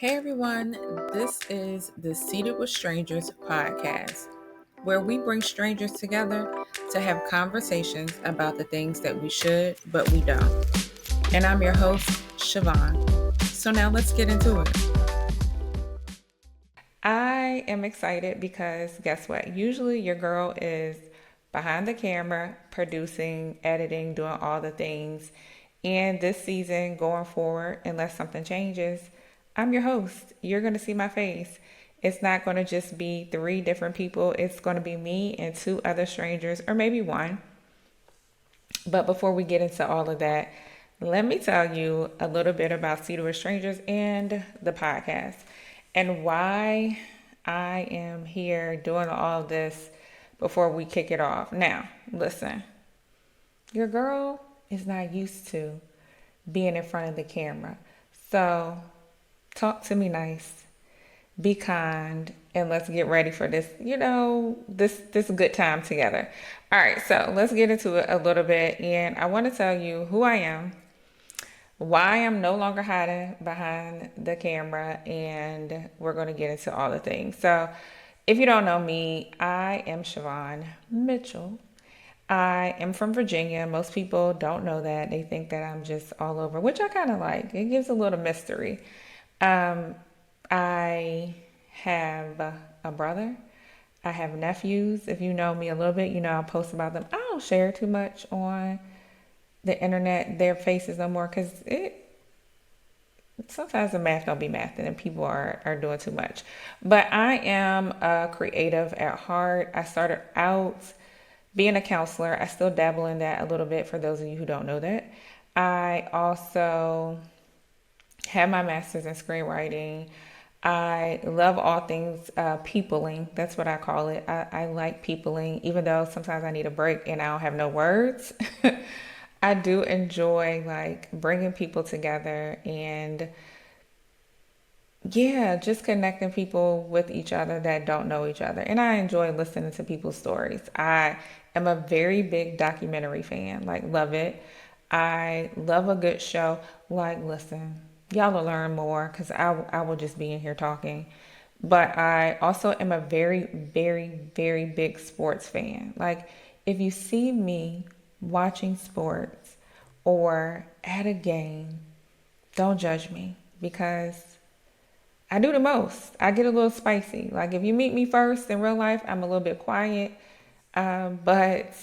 Hey everyone, this is the Seated with Strangers podcast, where we bring strangers together to have conversations about the things that we should, but we don't. And I'm your host, Shivawn. So now let's get into it. I am excited because guess what? Usually your girl is behind the camera, producing, editing, doing all the things. And this season, going forward, unless something changes, I'm your host. You're going to see my face. It's not going to just be 3 different people. It's going to be me and 2 other strangers, or maybe 1. But before we get into all of that, let me tell you a little bit about Seated with Strangers and the podcast and why I am here doing all this before we kick it off. Now, listen, your girl is not used to being in front of the camera. So talk to me nice, be kind, and let's get ready for this, this good time together. All right, so let's get into it a little bit. And I want to tell you who I am, why I'm no longer hiding behind the camera, and we're going to get into all the things. So if you don't know me, I am Shivawn Mitchell. I am from Virginia. Most people don't know that. They think that I'm just all over, which I kind of like. It gives a little mystery. I have a brother. I have nephews. If you know me a little bit, you know I'll post about them. I don't share too much on the internet, their faces no more, because sometimes the math don't be math and people are doing too much. But I am a creative at heart. I started out being a counselor. I still dabble in that a little bit for those of you who don't know that. I also have my master's in screenwriting. I love all things peopling. That's what I call it. I like peopling, even though sometimes I need a break and I don't have no words. I do enjoy like bringing people together and yeah, just connecting people with each other that don't know each other. And I enjoy listening to people's stories. I am a very big documentary fan, like love it. I love a good show. Like, listen, y'all will learn more because I will just be in here talking. But I also am a very, very, very big sports fan. Like, if you see me watching sports or at a game, don't judge me because I do the most. I get a little spicy. Like if you meet me first in real life, I'm a little bit quiet. But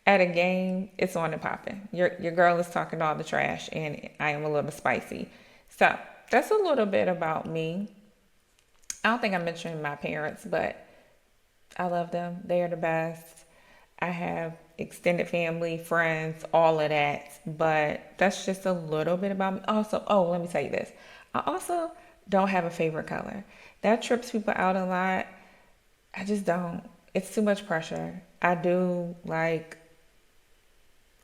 at a game, it's on and popping. Your girl is talking all the trash and I am a little spicy. So that's a little bit about me. I don't think I mentioned my parents, but I love them. They are the best. I have extended family, friends, all of that. But that's just a little bit about me. Also, let me tell you this. I also don't have a favorite color. That trips people out a lot. I just don't. It's too much pressure. I do like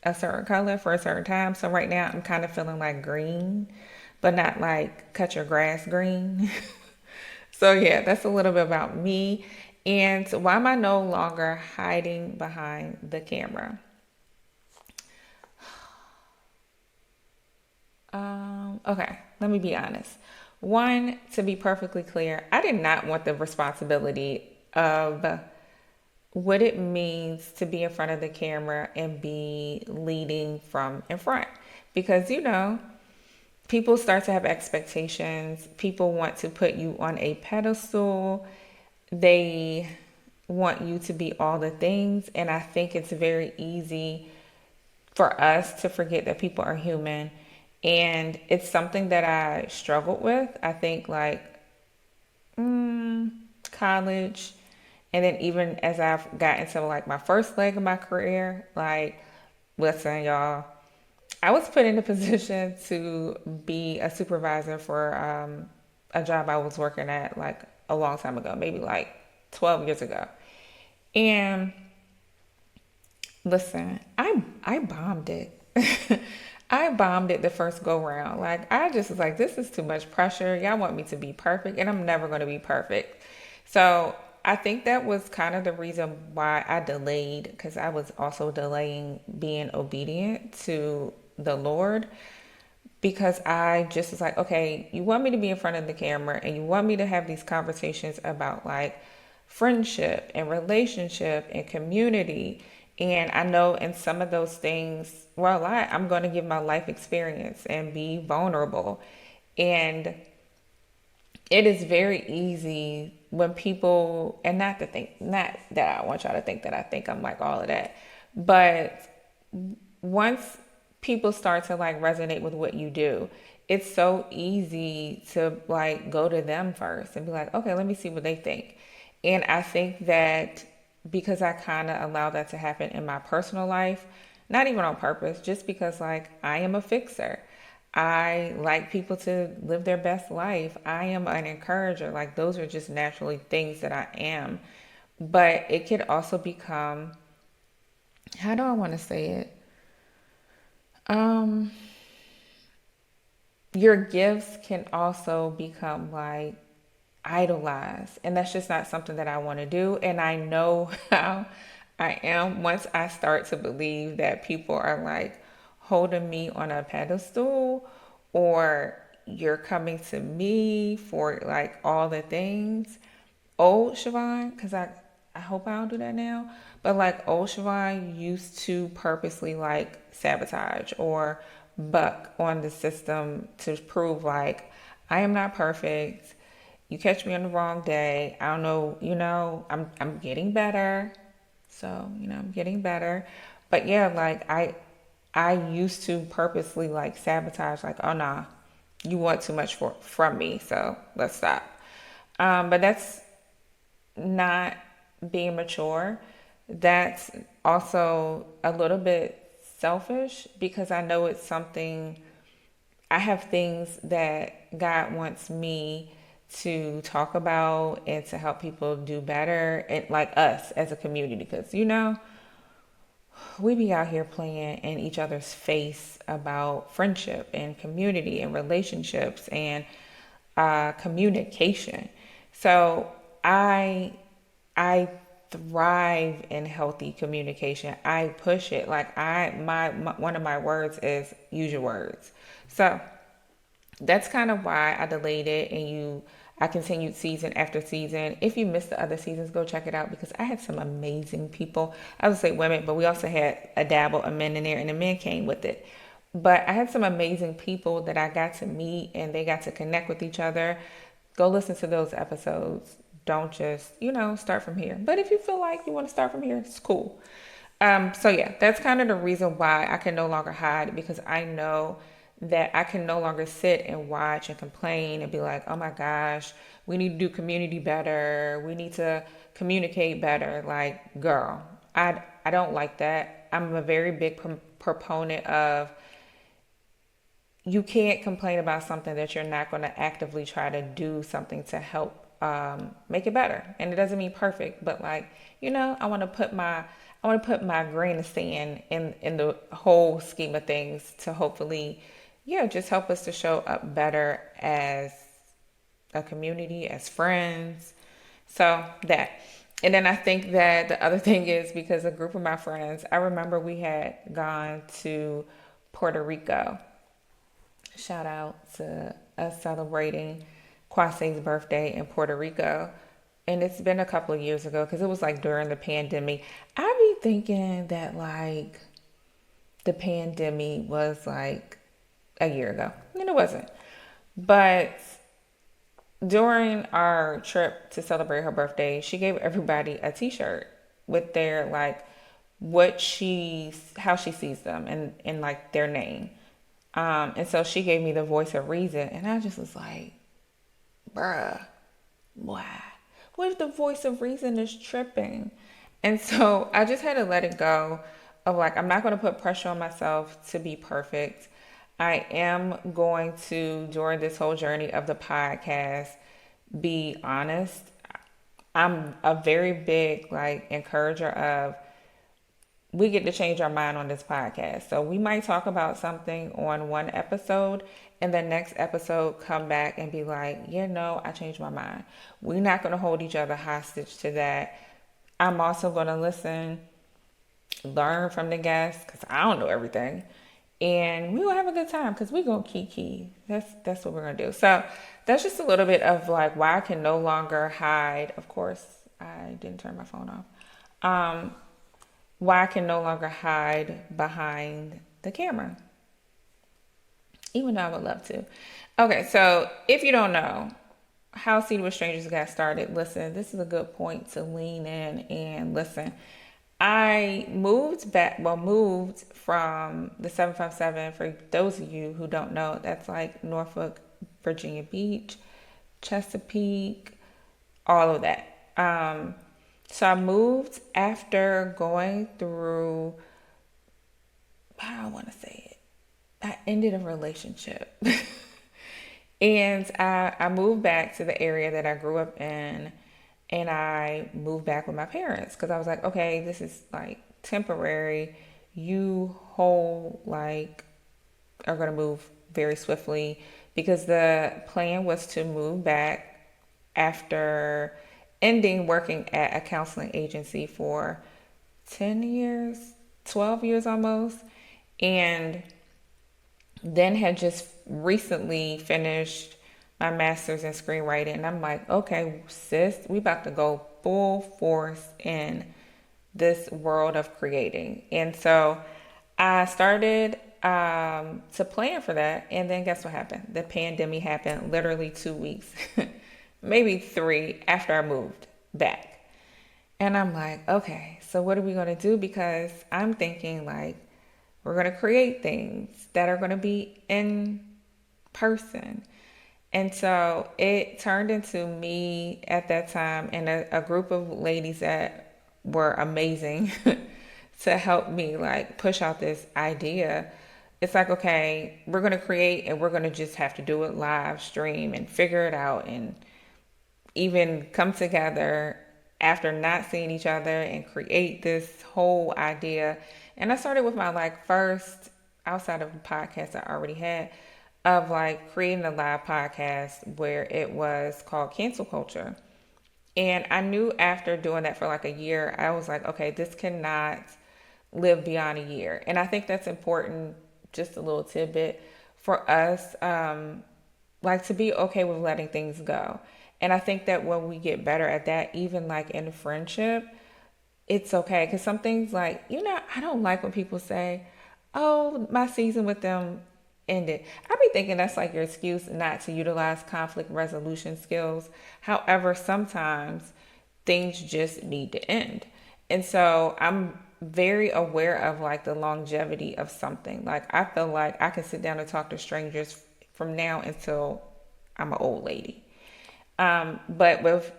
a certain color for a certain time. So right now I'm kind of feeling like green, but not like cut your grass green. So yeah, that's a little bit about me. And why am I no longer hiding behind the camera? Okay, let me be honest. One, to be perfectly clear, I did not want the responsibility of what it means to be in front of the camera and be leading from in front. Because, people start to have expectations. People want to put you on a pedestal. They want you to be all the things. And I think it's very easy for us to forget that people are human. And it's something that I struggled with. I think like college, and then even as I've gotten into like my first leg of my career, like, listen, y'all, I was put in a position to be a supervisor for a job I was working at like a long time ago, maybe like 12 years ago. And listen, I bombed it. I bombed it the first go round. Like I just was like, this is too much pressure. Y'all want me to be perfect, and I'm never going to be perfect. So I think that was kind of the reason why I delayed, because I was also delaying being obedient to the Lord, because I just was like, okay, you want me to be in front of the camera and you want me to have these conversations about like friendship and relationship and community. And I know in some of those things, well, I'm going to give my life experience and be vulnerable. And it is very easy when people, and not that I want y'all to think that I think I'm like all of that, but once people start to like resonate with what you do, it's so easy to like go to them first and be like, okay, let me see what they think. And I think that because I kind of allow that to happen in my personal life, not even on purpose, just because like I am a fixer. I like people to live their best life. I am an encourager. Like those are just naturally things that I am. But it could also become, how do I want to say it? Um, your gifts can also become like idolized, and that's just not something that I want to do. And I know how I am once I start to believe that people are like holding me on a pedestal, or you're coming to me for like all the things. Old Shivawn, because I hope I don't do that now, but like old Shivawn used to purposely like sabotage or buck on the system to prove like I am not perfect. You catch me on the wrong day. I don't know, I'm getting better. So, I'm getting better. But yeah, like I used to purposely like sabotage, like, oh nah, you want too much from me, so let's stop. But that's not being mature. That's also a little bit selfish because I know it's something, I have things that God wants me to talk about and to help people do better, and like us as a community, because we be out here playing in each other's face about friendship and community and relationships and communication. So I thrive in healthy communication. I push it. Like my one of my words is use your words. So that's kind of why I delayed it, and I continued season after season. If you missed the other seasons, go check it out because I had some amazing people. I would say women, but we also had a dabble of men in there, and the men came with it. But I had some amazing people that I got to meet, and they got to connect with each other. Go listen to those episodes. Don't just, start from here. But if you feel like you want to start from here, it's cool. So yeah, that's kind of the reason why I can no longer hide, because I know that I can no longer sit and watch and complain and be like, oh my gosh, we need to do community better. We need to communicate better. Like, girl, I don't like that. I'm a very big proponent of, you can't complain about something that you're not going to actively try to do something to help make it better. And it doesn't mean perfect, but like, I want to put my grain of sand in the whole scheme of things to hopefully, yeah, just help us to show up better as a community, as friends. So that. And then I think that the other thing is, because a group of my friends, I remember we had gone to Puerto Rico. Shout out to us celebrating Kwase's birthday in Puerto Rico. And it's been a couple of years ago because it was like during the pandemic. I be thinking that like the pandemic was like a year ago. And it wasn't. But during our trip to celebrate her birthday, she gave everybody a t-shirt with their like how she sees them, and like their name. And so she gave me the voice of reason, and I just was like, bruh, why? What if the voice of reason is tripping? And so I just had to let it go of like, I'm not going to put pressure on myself to be perfect. I am going to, during this whole journey of the podcast, be honest. I'm a very big like encourager of, we get to change our mind on this podcast. So we might talk about something on one episode, and the next episode come back and be like, yeah, no, I changed my mind. We're not going to hold each other hostage to that. I'm also going to listen, learn from the guests, because I don't know everything. and we will have a good time because we gonna kiki. That's what we're gonna do. So that's just a little bit of like why I can no longer hide. Of course, I didn't turn my phone off. Why I can no longer hide behind the camera, even though I would love to. Okay, so if you don't know how Seated with Strangers got started, listen, this is a good point to lean in and listen. I moved from the 757. For those of you who don't know, that's like Norfolk, Virginia Beach, Chesapeake, all of that. So I moved after going through, how do I want to say it? I ended a relationship. And I moved back to the area that I grew up in, and I moved back with my parents because I was like, okay, this is like temporary. You whole like are gonna move very swiftly because the plan was to move back after ending working at a counseling agency for 10 years, 12 years almost, and then had just recently finished my master's in screenwriting. And I'm like, okay, sis, we about to go full force in this world of creating. And so I started to plan for that. And then guess what happened? The pandemic happened literally 2 weeks, maybe three after I moved back. And I'm like, okay, so what are we going to do? Because I'm thinking like, we're going to create things that are going to be in person. And so it turned into me at that time and a group of ladies that were amazing to help me like push out this idea. It's like, okay, we're going to create and we're going to just have to do it live stream and figure it out and even come together after not seeing each other and create this whole idea. And I started with my like first, outside of the podcast I already had, of like creating a live podcast where it was called Cancel Culture. And I knew after doing that for like a year, I was like, okay, this cannot live beyond a year. And I think that's important, just a little tidbit for us, like to be okay with letting things go. And I think that when we get better at that, even like in friendship, it's okay. Because some things like, I don't like when people say, oh, my season with them ended. I be thinking that's like your excuse not to utilize conflict resolution skills. However, sometimes things just need to end. And so I'm very aware of like the longevity of something. Like I feel like I can sit down and talk to strangers from now until I'm an old lady. But with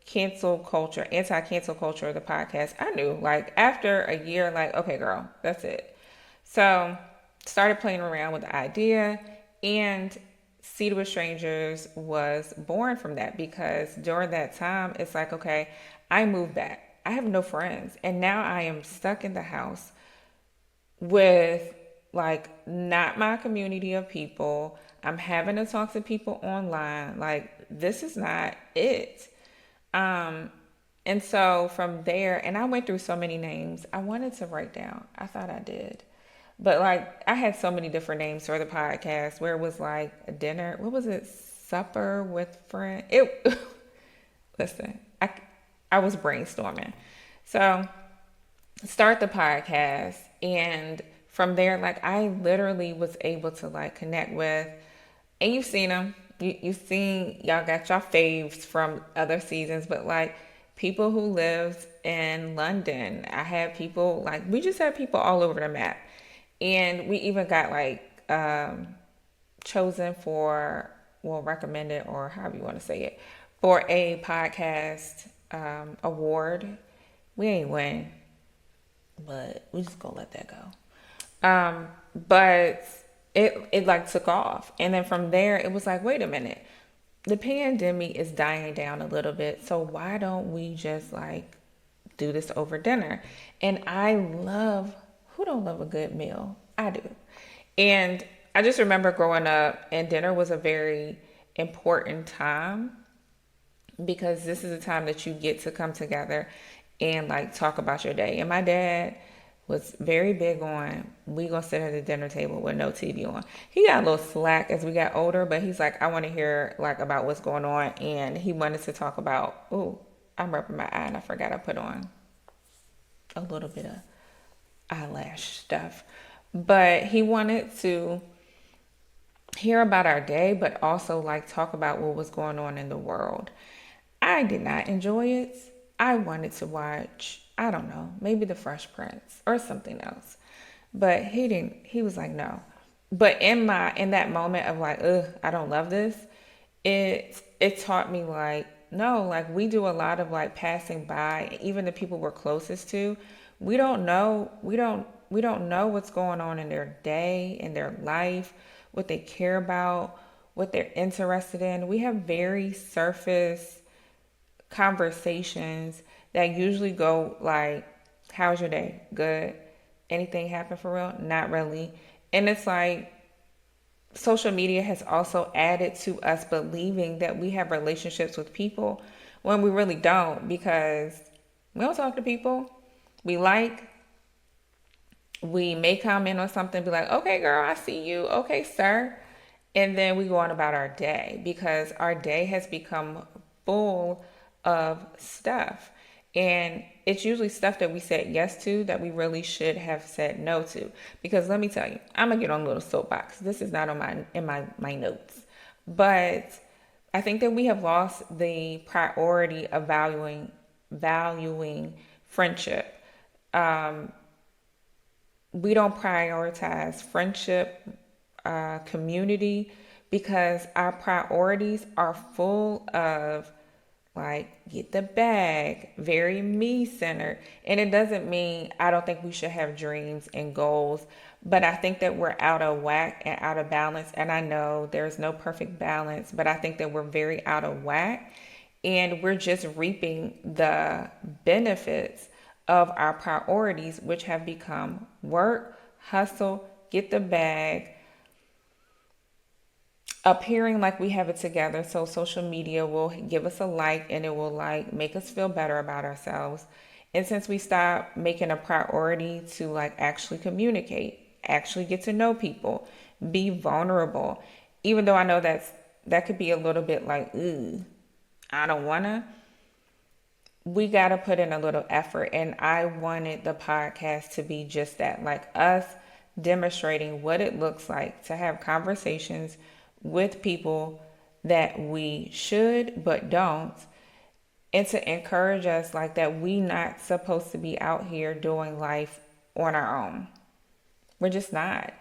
cancel culture, anti-cancel culture, the podcast, I knew like after a year, like, okay, girl, that's it. So started playing around with the idea, and Seated with Strangers was born from that because during that time, it's like, okay, I moved back. I have no friends. And now I am stuck in the house with like not my community of people. I'm having to talk to people online. Like, this is not it. And so from there, and I went through so many names I wanted to write down. I thought I did. But like I had so many different names for the podcast where it was like a dinner. What was it? Supper with friends. It listen, I was brainstorming. So start the podcast, and from there, like I literally was able to like connect with, and you've seen them. You've seen, y'all got your faves from other seasons, but like people who lived in London. I had people like, we just had people all over the map. And we even got like chosen for, well, recommended, or however you want to say it, for a podcast award. We ain't win, but we just gonna let that go. But it like took off. And then from there, it was like, wait a minute, the pandemic is dying down a little bit. So why don't we just like do this over dinner? And who don't love a good meal? I do. And I just remember growing up, and dinner was a very important time because this is a time that you get to come together and like talk about your day. And my dad was very big on we gonna sit at the dinner table with no TV on. He got a little slack as we got older, but he's like, I want to hear like about what's going on, and he wanted to talk about. Oh, I'm rubbing my eye, and I forgot I put on a little bit of eyelash stuff, but he wanted to hear about our day, but also like talk about what was going on in the world. I did not enjoy it. I wanted to watch, I don't know, maybe The Fresh Prince or something else. But he didn't, he was like, no. But in that moment of like, ugh, I don't love this, it taught me like, no, like we do a lot of like passing by, even the people we're closest to. We don't know what's going on in their day, in their life, what they care about, what they're interested in. We have very surface conversations that usually go like, how's your day? Good. Anything happen for real? Not really. And it's like social media has also added to us believing that we have relationships with people when we really don't, because we don't talk to people. We like, we may comment on something, be like, okay, girl, I see you. Okay, sir. And then we go on about our day because our day has become full of stuff. And it's usually stuff that we said yes to that we really should have said no to. Because let me tell you, I'm gonna get on a little soapbox. This is not on my notes. But I think that we have lost the priority of valuing friendship. We don't prioritize friendship, community, because our priorities are full of like get the bag, very me centered. And it doesn't mean I don't think we should have dreams and goals, but I think that we're out of whack and out of balance. And I know there's no perfect balance, but I think that we're very out of whack, and we're just reaping the benefits of our priorities, which have become work, hustle, get the bag, appearing like we have it together. So social media will give us a like, and it will like make us feel better about ourselves. And since we stop making a priority to like actually communicate, actually get to know people, be vulnerable, even though I know that could be a little bit like, ooh, I don't wanna. We got to put in a little effort. And I wanted the podcast to be just that, like us demonstrating what it looks like to have conversations with people that we should but don't, and to encourage us like that we not supposed to be out here doing life on our own. We're just not.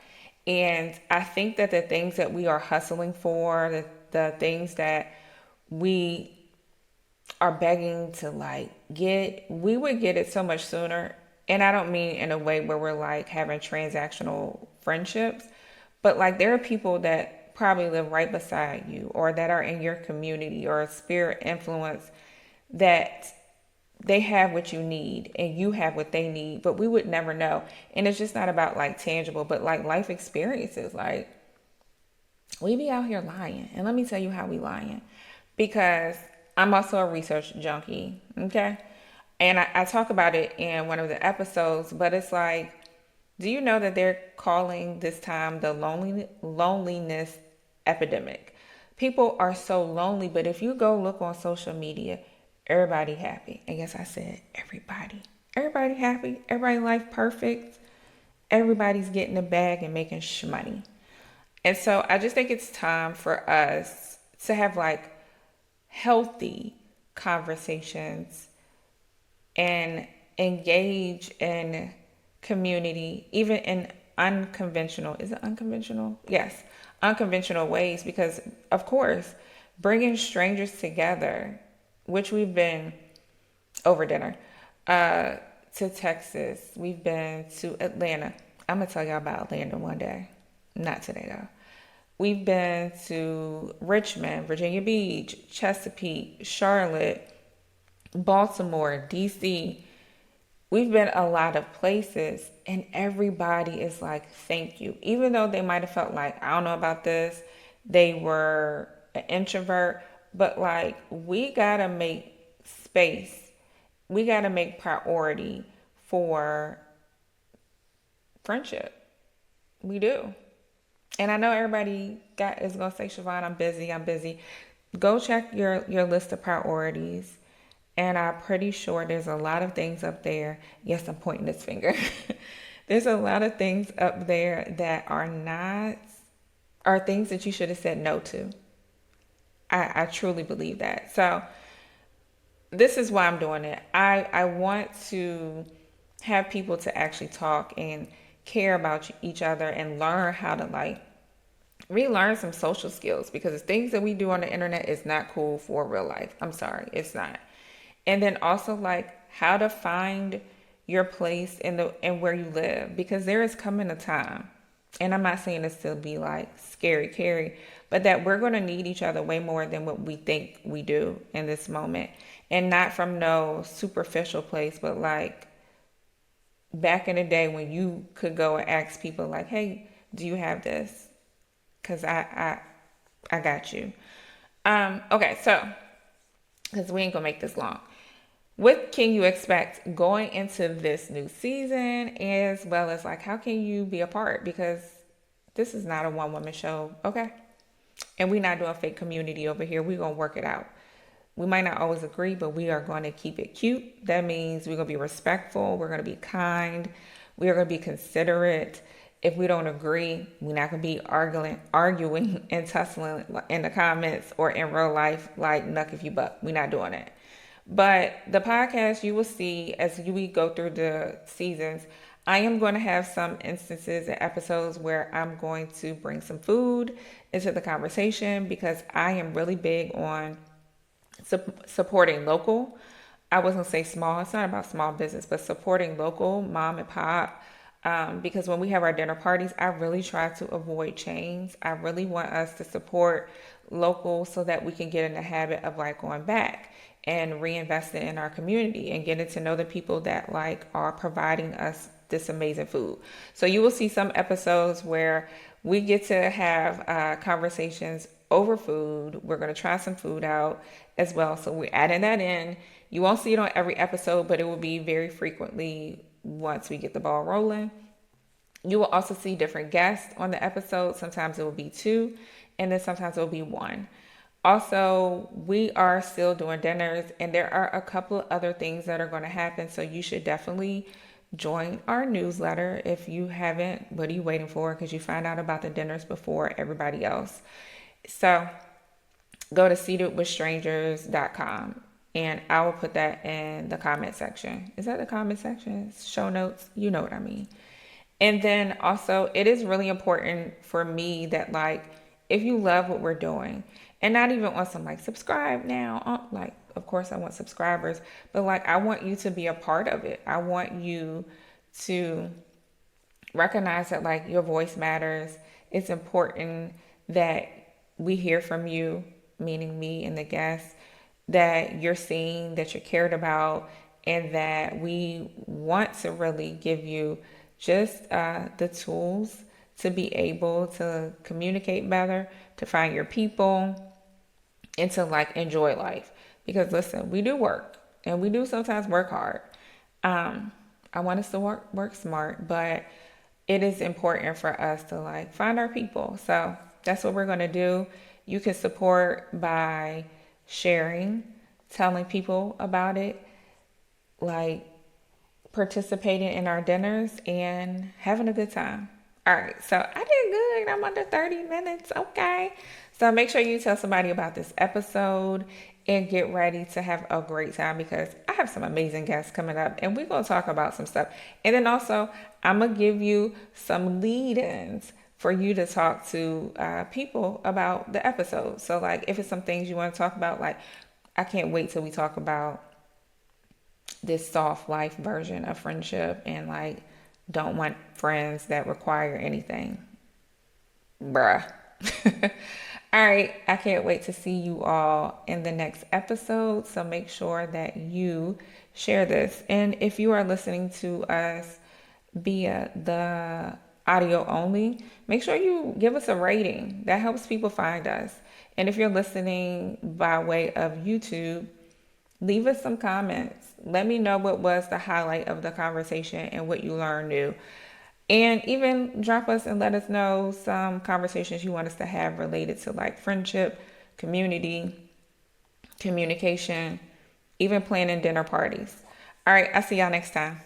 And I think that the things that we are hustling for, the things that we are begging to like get, we would get it so much sooner. And I don't mean in a way where we're like having transactional friendships, but like there are people that probably live right beside you or that are in your community or a spirit influence that they have what you need and you have what they need, but we would never know. And it's just not about like tangible, but like life experiences. Like we be out here lying. And let me tell you how we lying. Because I'm also a research junkie, okay? And I talk about it in one of the episodes, but it's like, do you know that they're calling this time the loneliness epidemic? People are so lonely, but if you go look on social media, everybody happy. And yes, I said everybody. Everybody happy. Everybody life perfect. Everybody's getting a bag and making money. And so I just think it's time for us to have like healthy conversations and engage in community, even in unconventional, is it unconventional? Yes, unconventional ways, because of course, bringing strangers together, which we've been over dinner, to Texas, we've been to Atlanta. I'm gonna tell y'all about Atlanta one day, not today though. We've been to Richmond, Virginia Beach, Chesapeake, Charlotte, Baltimore, DC. We've been a lot of places, and everybody is like, thank you. Even though they might have felt like, I don't know about this, they were an introvert, but like, we gotta make space. We gotta make priority for friendship. We do. And I know everybody is gonna say, Shivawn, I'm busy, I'm busy. Go check your list of priorities. And I'm pretty sure there's a lot of things up there. Yes, I'm pointing this finger. There's a lot of things up there that are things that you should have said no to. I truly believe that. So this is why I'm doing it. I want to have people to actually talk and care about each other and learn how to like relearn some social skills, because the things that we do on the internet is not cool for real life. I'm sorry, it's not. And then also like how to find your place in where you live, because there is coming a time, and I'm not saying this to be like scary, but that we're going to need each other way more than what we think we do in this moment. And not from no superficial place, but like back in the day when you could go and ask people like, hey, do you have this? Because I got you. Okay, so because we ain't gonna make this long. What can you expect going into this new season, as well as like how can you be a part? Because this is not a one woman show, okay? And we're not doing fake community over here. We're gonna work it out. We might not always agree, but we are going to keep it cute. That means we're going to be respectful. We're going to be kind. We are going to be considerate. If we don't agree, we're not going to be arguing and tussling in the comments or in real life like knuck if you buck. We're not doing it. But the podcast, you will see as we go through the seasons, I am going to have some instances and episodes where I'm going to bring some food into the conversation, because I am really big on supporting local. I wasn't gonna say small. It's not about small business, but supporting local, mom and pop. Because when we have our dinner parties, I really try to avoid chains. I really want us to support local so that we can get in the habit of like going back and reinvesting in our community and getting to know the people that like are providing us this amazing food. So you will see some episodes where we get to have conversations over food. We're going to try some food out as well. So we're adding that in. You won't see it on every episode, but it will be very frequently once we get the ball rolling. You will also see different guests on the episode. Sometimes it will be 2, and then sometimes it will be 1. Also, we are still doing dinners, and there are a couple of other things that are going to happen. So you should definitely join our newsletter. If you haven't, what are you waiting for? Because you find out about the dinners before everybody else. So go to seatedwithstrangers.com, and I will put that in the comment section. Is that the comment section? Show notes? You know what I mean. And then also, it is really important for me that like, if you love what we're doing, and not even on some like subscribe now, like, of course I want subscribers, but like, I want you to be a part of it. I want you to recognize that like your voice matters. It's important that we hear from you, meaning me and the guests, that you're seen, that you're cared about, and that we want to really give you just the tools to be able to communicate better, to find your people, and to like enjoy life. Because listen, we do work, and we do sometimes work hard. I want us to work smart, but it is important for us to like find our people. So that's what we're going to do. You can support by sharing, telling people about it, like participating in our dinners and having a good time. All right, so I did good. I'm under 30 minutes. Okay. So make sure you tell somebody about this episode and get ready to have a great time, because I have some amazing guests coming up and we're going to talk about some stuff. And then also, I'm going to give you some lead-ins for you to talk to people about the episode. So like if it's some things you want to talk about, like I can't wait till we talk about this soft life version of friendship and like don't want friends that require anything. Bruh. All right. I can't wait to see you all in the next episode. So make sure that you share this. And if you are listening to us via the audio only, make sure you give us a rating. That helps people find us. And if you're listening by way of YouTube, leave us some comments. Let me know what was the highlight of the conversation and what you learned new. And even drop us and let us know some conversations you want us to have related to like friendship, community, communication, even planning dinner parties. All right, I'll see y'all next time.